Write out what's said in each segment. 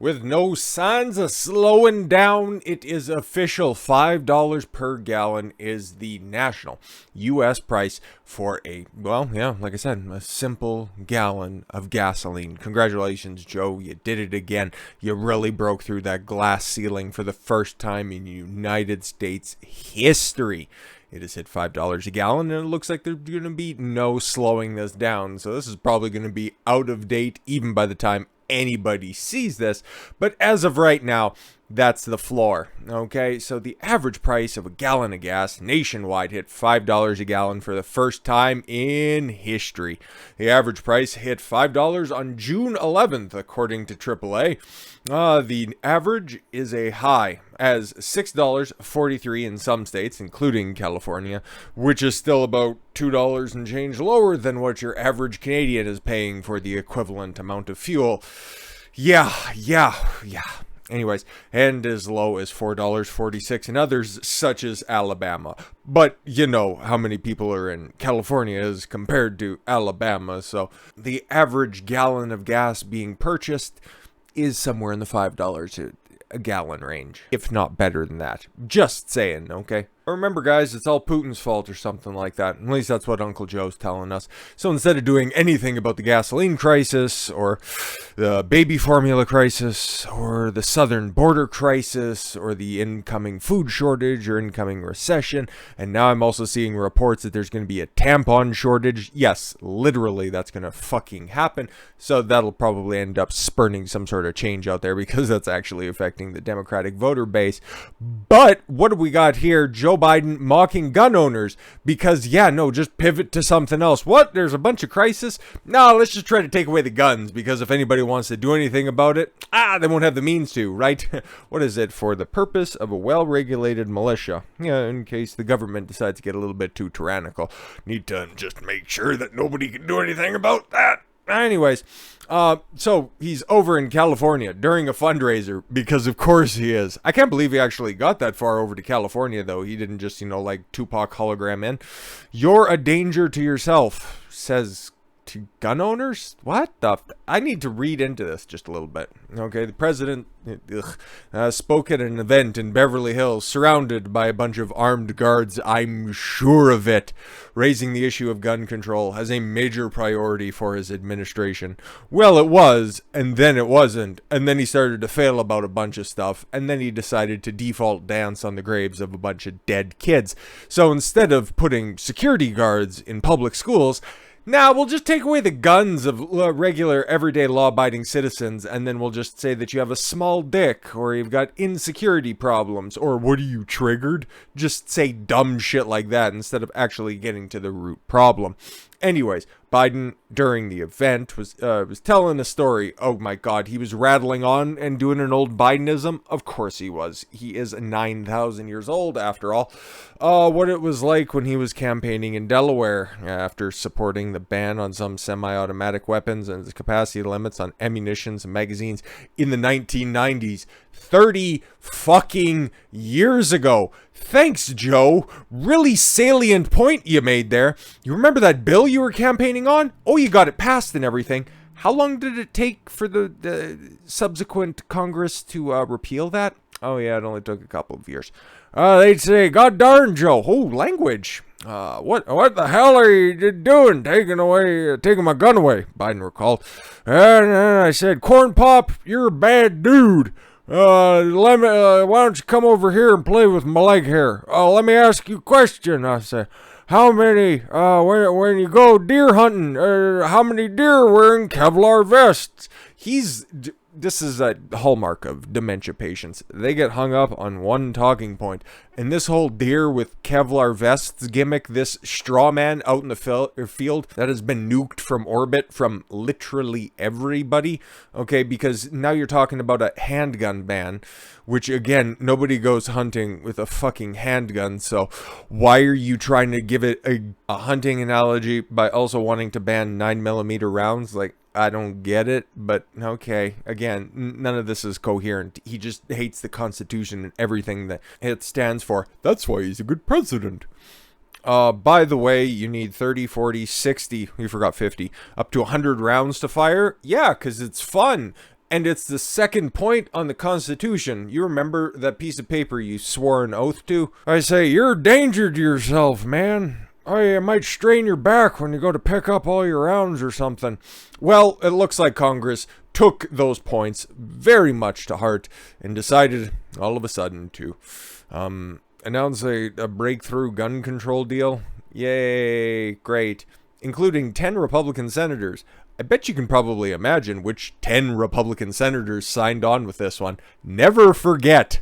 With no signs of slowing down, it is official. $5 per gallon is the national U.S. price for like I said, a simple gallon of gasoline. Congratulations, Joe. You did it again. You really broke through that glass ceiling for the first time in United States history. It has hit $5 a gallon, and it looks like there's going to be no slowing this down. So this is probably going to be out of date even by the time anybody sees this, but as of right now, that's the floor. Okay, so the average price of a gallon of gas nationwide hit $5 a gallon for the first time in history. The average price hit $5 on June 11th, according to AAA. The average is a high as $6.43 in some states, including California, which is still about $2 and change lower than what your average Canadian is paying for the equivalent amount of fuel. Yeah. Anyways, and as low as $4.46 in others, such as Alabama. But you know how many people are in California as compared to Alabama, so the average gallon of gas being purchased is somewhere in the $5 a gallon range, if not better than that. Just saying, okay? Remember, guys, it's all Putin's fault or something like that. At least that's what Uncle Joe's telling us. So instead of doing anything about the gasoline crisis, or the baby formula crisis, or the southern border crisis, or the incoming food shortage, or incoming recession, and now I'm also seeing reports that there's going to be a tampon shortage. Yes, literally, that's going to fucking happen. So that'll probably end up spurning some sort of change out there, because that's actually affecting the Democratic voter base. But what do we got here? Joe Biden mocking gun owners because, just pivot to something else. What? There's a bunch of crisis? No, let's just try to take away the guns, because if anybody wants to do anything about it, they won't have the means to, right? What is it? For the purpose of a well-regulated militia. Yeah, in case the government decides to get a little bit too tyrannical. Need to just make sure that nobody can do anything about that. Anyways, so he's over in California during a fundraiser, because of course he is. I can't believe he actually got that far over to California, though. He didn't just, like Tupac hologram in. You're a danger to yourself, says to gun owners? What the I need to read into this just a little bit. Okay, the president spoke at an event in Beverly Hills, surrounded by a bunch of armed guards, I'm sure of it, raising the issue of gun control as a major priority for his administration. Well, it was, and then it wasn't, and then he started to fail about a bunch of stuff, and then he decided to default dance on the graves of a bunch of dead kids. So instead of putting security guards in public schools, now we'll just take away the guns of regular, everyday, law-abiding citizens, and then we'll just say that you have a small dick, or you've got insecurity problems, or what are you, triggered? Just say dumb shit like that instead of actually getting to the root problem. Anyways, Biden, during the event, was telling a story. Oh my God, he was rattling on and doing an old Bidenism? Of course he was. He is 9,000 years old, after all. What it was like when he was campaigning in Delaware after supporting the ban on some semi-automatic weapons and the capacity limits on ammunitions and magazines in the 1990s. 30 fucking years ago. Thanks, Joe. Really salient point you made there. You remember that bill you were campaigning on? Oh, you got it passed and everything. How long did it take for the subsequent Congress to repeal that? Oh, yeah, it only took a couple of years. They'd say, God darn, Joe. Oh, language. What the hell are you doing? Taking my gun away, Biden recalled. And I said, Corn Pop, you're a bad dude. Why don't you come over here and play with my leg hair? Let me ask you a question. I said, how many, when you go deer hunting, how many deer are wearing Kevlar vests? This is a hallmark of dementia patients. They get hung up on one talking point. And this whole deer with Kevlar vests gimmick, this straw man out in the field that has been nuked from orbit from literally everybody. Okay, because now you're talking about a handgun ban, which again, nobody goes hunting with a fucking handgun. So why are you trying to give it a hunting analogy by also wanting to ban 9mm rounds? Like, I don't get it, but okay. Again, none of this is coherent. He just hates the Constitution and everything that it stands for. That's why he's a good president. By the way, you need 30, 40, 60, we forgot 50, up to 100 rounds to fire. Yeah, because it's fun. And it's the second point on the Constitution. You remember that piece of paper you swore an oath to? I say, you're a danger to yourself, man. I might strain your back when you go to pick up all your rounds or something. Well, it looks like Congress took those points very much to heart and decided all of a sudden to announce a breakthrough gun control deal. Yay, great. Including 10 Republican senators. I bet you can probably imagine which 10 Republican senators signed on with this one. Never forget.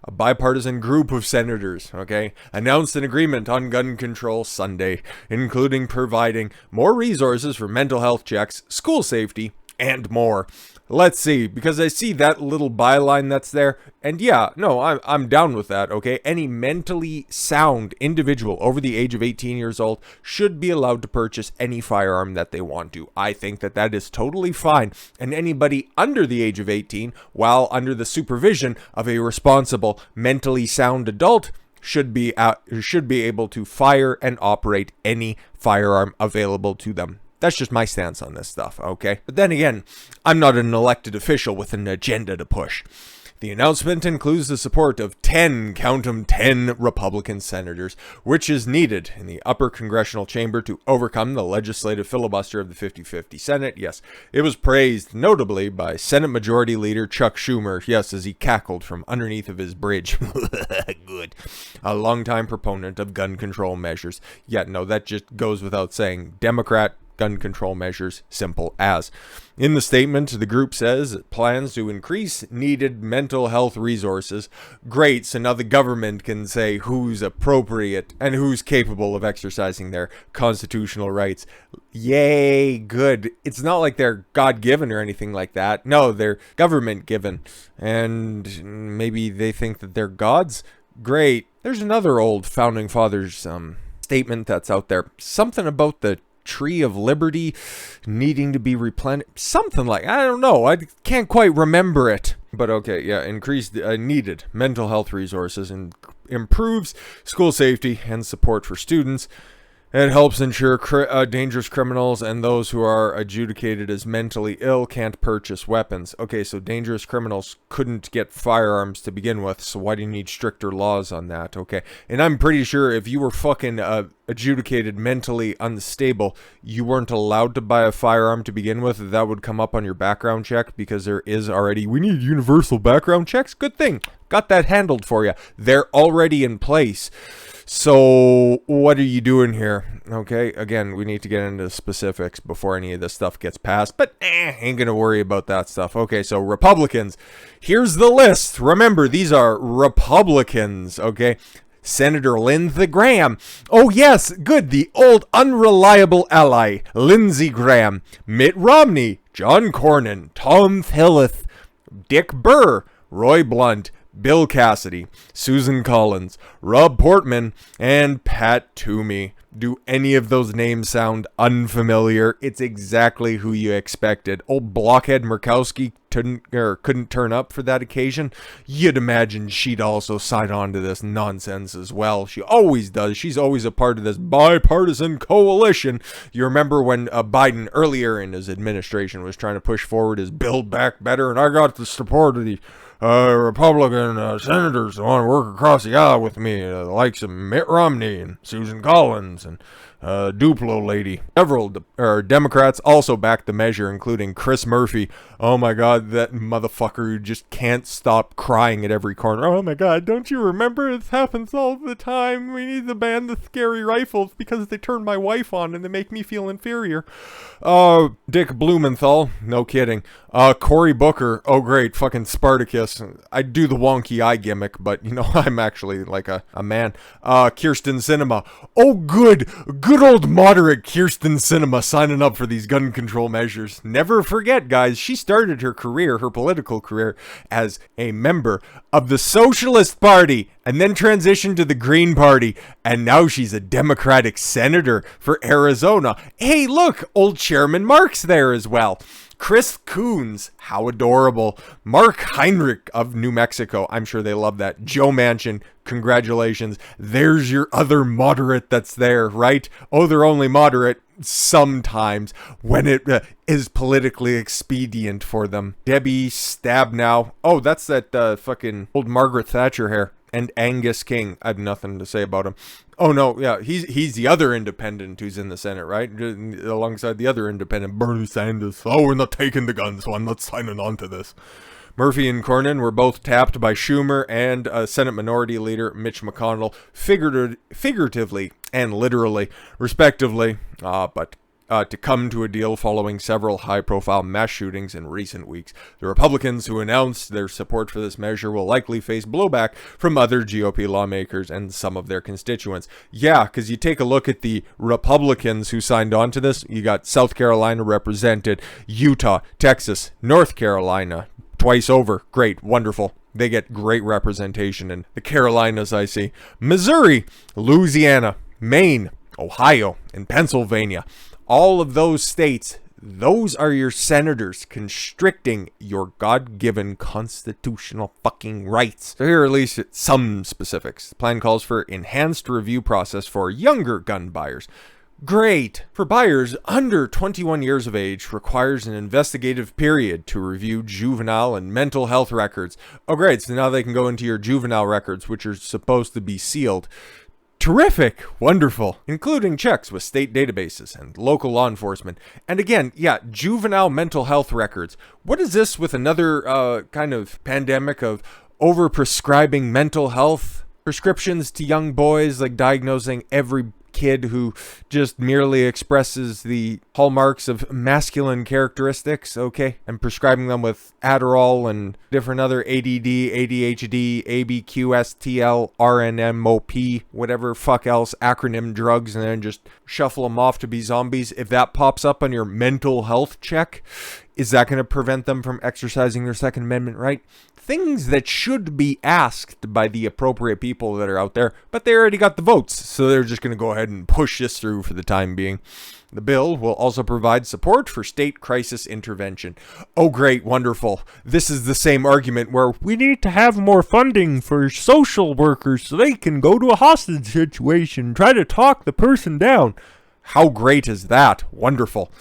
A bipartisan group of senators, okay, announced an agreement on gun control Sunday, including providing more resources for mental health checks, school safety, and more. Let's see, because I see that little byline that's there, and yeah, no, I'm down with that, okay? Any mentally sound individual over the age of 18 years old should be allowed to purchase any firearm that they want to. I think that that is totally fine, and anybody under the age of 18, while under the supervision of a responsible, mentally sound adult, should be able to fire and operate any firearm available to them. That's just my stance on this stuff, okay? But then again, I'm not an elected official with an agenda to push. The announcement includes the support of 10, count 'em, 10 Republican senators, which is needed in the upper congressional chamber to overcome the legislative filibuster of the 50-50 Senate. Yes, it was praised notably by Senate Majority Leader Chuck Schumer, yes, as he cackled from underneath of his bridge. Good. A longtime proponent of gun control measures. Yeah, no, that just goes without saying. Democrat gun control measures, simple as. In the statement, the group says it plans to increase needed mental health resources. Great, so now the government can say who's appropriate and who's capable of exercising their constitutional rights. Yay, good. It's not like they're God-given or anything like that. No, they're government-given. And maybe they think that they're gods? Great. There's another old Founding Fathers statement that's out there. Something about the Tree of Liberty needing to be replenished, something like, I don't know, I can't quite remember it, but okay, yeah, increased needed mental health resources and improves school safety and support for students. It helps ensure dangerous criminals and those who are adjudicated as mentally ill can't purchase weapons. Okay, so dangerous criminals couldn't get firearms to begin with, so why do you need stricter laws on that? Okay, and I'm pretty sure if you were fucking adjudicated mentally unstable, you weren't allowed to buy a firearm to begin with. That would come up on your background check because there is already, we need universal background checks. Good thing. Got that handled for you. They're already in place. So what are you doing here? Okay, again, we need to get into specifics before any of this stuff gets passed, but ain't gonna worry about that stuff. Okay, so Republicans, here's the list. Remember, these are Republicans, okay? Senator Lindsey Graham. Oh yes, good, the old unreliable ally, Lindsey Graham. Mitt Romney, John Cornyn, Tom Tillis, Dick Burr, Roy Blunt, Bill Cassidy, Susan Collins, Rob Portman, and Pat Toomey. Do any of those names sound unfamiliar? It's exactly who you expected. Old blockhead Murkowski couldn't turn up for that occasion. You'd imagine she'd also sign on to this nonsense as well. She always does. She's always a part of this bipartisan coalition. You remember when Biden earlier in his administration was trying to push forward his Build Back Better, and I got the support of the Republican senators who want to work across the aisle with me, the likes of Mitt Romney and Susan Collins and Duplo lady. Several Democrats also backed the measure, including Chris Murphy. Oh my God, that motherfucker who just can't stop crying at every corner. Oh my God, don't you remember? It happens all the time. We need to ban the scary rifles because they turn my wife on and they make me feel inferior. Dick Blumenthal, no kidding. Cory Booker, oh great, fucking Spartacus. I do the wonky eye gimmick, but you know, I'm actually like a man. Kirsten Sinema, oh good old moderate Kirsten Sinema signing up for these gun control measures. Never forget, guys, she started her political career, as a member of the Socialist Party and then transitioned to the Green Party, and now she's a Democratic senator for Arizona. Hey, look, old Chairman Mark's there as well. Chris Coons, how adorable. Mark Heinrich of New Mexico, I'm sure they love that. Joe Manchin, congratulations. There's your other moderate that's there, right? Oh, they're only moderate sometimes when it is politically expedient for them. Debbie Stabenow. Oh, that's that fucking old Margaret Thatcher hair. And Angus King. I have nothing to say about him. Oh no, yeah, he's the other independent who's in the Senate, right? Alongside the other independent, Bernie Sanders. Oh, we're not taking the guns, so I'm not signing on to this. Murphy and Cornyn were both tapped by Schumer and Senate Minority Leader Mitch McConnell, figuratively and literally, respectively, but to come to a deal following several high-profile mass shootings in recent weeks. The Republicans who announced their support for this measure will likely face blowback from other GOP lawmakers and some of their constituents. Yeah, because you take a look at the Republicans who signed on to this. You got South Carolina represented, Utah, Texas, North Carolina, twice over. Great, wonderful. They get great representation in the Carolinas, I see. Missouri, Louisiana, Maine, Ohio, and Pennsylvania. All of those states, those are your senators constricting your God-given constitutional fucking rights. So here are at least some specifics. The plan calls for enhanced review process for younger gun buyers. Great. For buyers under 21 years of age, requires an investigative period to review juvenile and mental health records. Oh great, so now they can go into your juvenile records, which are supposed to be sealed. Terrific, wonderful, including checks with state databases and local law enforcement. And again, yeah, juvenile mental health records. What is this with another kind of pandemic of overprescribing mental health prescriptions to young boys, like diagnosing every kid who just merely expresses the hallmarks of masculine characteristics, okay, and prescribing them with Adderall and different other ADD, ADHD, ABQSTL, RNMOP, whatever fuck else acronym drugs, and then just shuffle them off to be zombies. If that pops up on your mental health check, is that going to prevent them from exercising their Second Amendment right? Things that should be asked by the appropriate people that are out there, but they already got the votes, so they're just going to go ahead and push this through for the time being. The bill will also provide support for state crisis intervention. Oh great, wonderful. This is the same argument where we need to have more funding for social workers so they can go to a hostage situation, try to talk the person down. How great is that? Wonderful.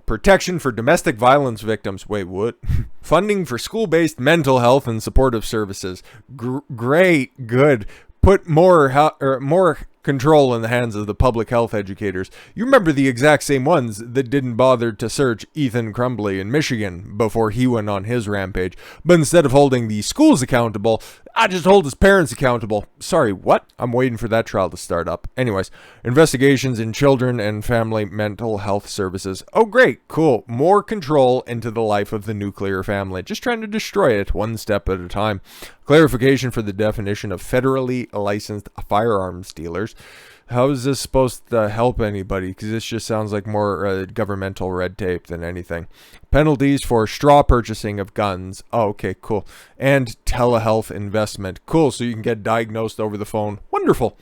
Protection for domestic violence victims. Wait, what? Funding for school-based mental health and supportive services. Great, good. Put more control in the hands of the public health educators. You remember the exact same ones that didn't bother to search Ethan Crumbley in Michigan before he went on his rampage. But instead of holding the schools accountable, I just hold his parents accountable. Sorry, what? I'm waiting for that trial to start up. Anyways, investigations in children and family mental health services. Oh, great. Cool. More control into the life of the nuclear family. Just trying to destroy it one step at a time. Clarification for the definition of federally licensed firearms dealers. How is this supposed to help anybody? Because this just sounds like more governmental red tape than anything. Penalties for straw purchasing of guns. Oh, okay, cool. And telehealth investment. Cool, so you can get diagnosed over the phone. Wonderful.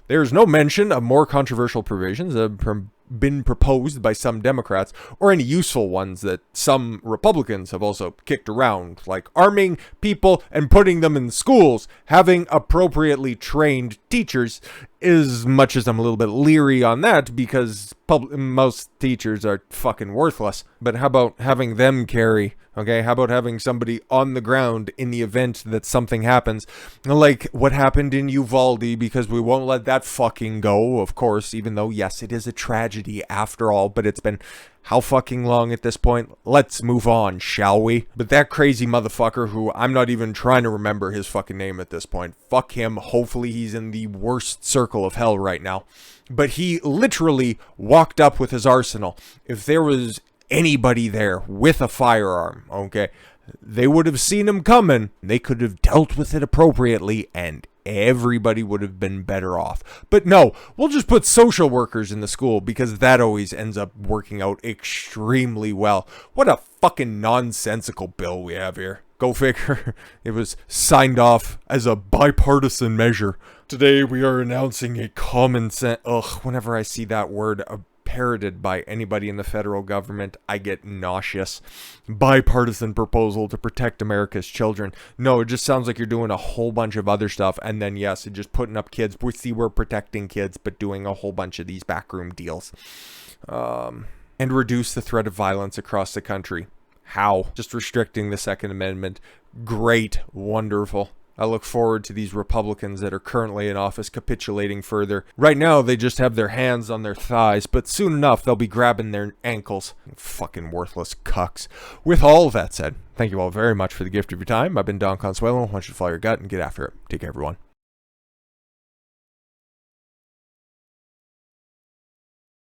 There's no mention of more controversial provisions that have been proposed by some Democrats, or any useful ones that some Republicans have also kicked around, like arming people and putting them in schools, having appropriately trained teachers. As much as I'm a little bit leery on that, because most teachers are fucking worthless. But how about having them carry, okay? How about having somebody on the ground in the event that something happens? Like what happened in Uvalde, because we won't let that fucking go, of course, even though, yes, it is a tragedy after all, but it's been how fucking long at this point? Let's move on, shall we? But that crazy motherfucker who I'm not even trying to remember his fucking name at this point. Fuck him. Hopefully he's in the worst circle of hell right now. But he literally walked up with his arsenal. If there was anybody there with a firearm, okay, they would have seen him coming. They could have dealt with it appropriately, and everybody would have been better off. But no, we'll just put social workers in the school because that always ends up working out extremely well. What a fucking nonsensical bill we have here. Go figure. It was signed off as a bipartisan measure. Today we are announcing a common sense. Ugh, whenever I see that word, a parroted by anybody in the federal government, I get nauseous. Bipartisan proposal to protect America's children. No, it just sounds like you're doing a whole bunch of other stuff, and then yes, you're just putting up kids. We see we're protecting kids, but doing a whole bunch of these backroom deals. And reduce the threat of violence across the country. How? Just restricting the Second Amendment. Great. Wonderful. I look forward to these Republicans that are currently in office capitulating further. Right now, they just have their hands on their thighs, but soon enough, they'll be grabbing their ankles. Fucking worthless cucks. With all of that said, thank you all very much for the gift of your time. I've been Don Consuelo. I want you to follow your gut and get after it. Take care, everyone.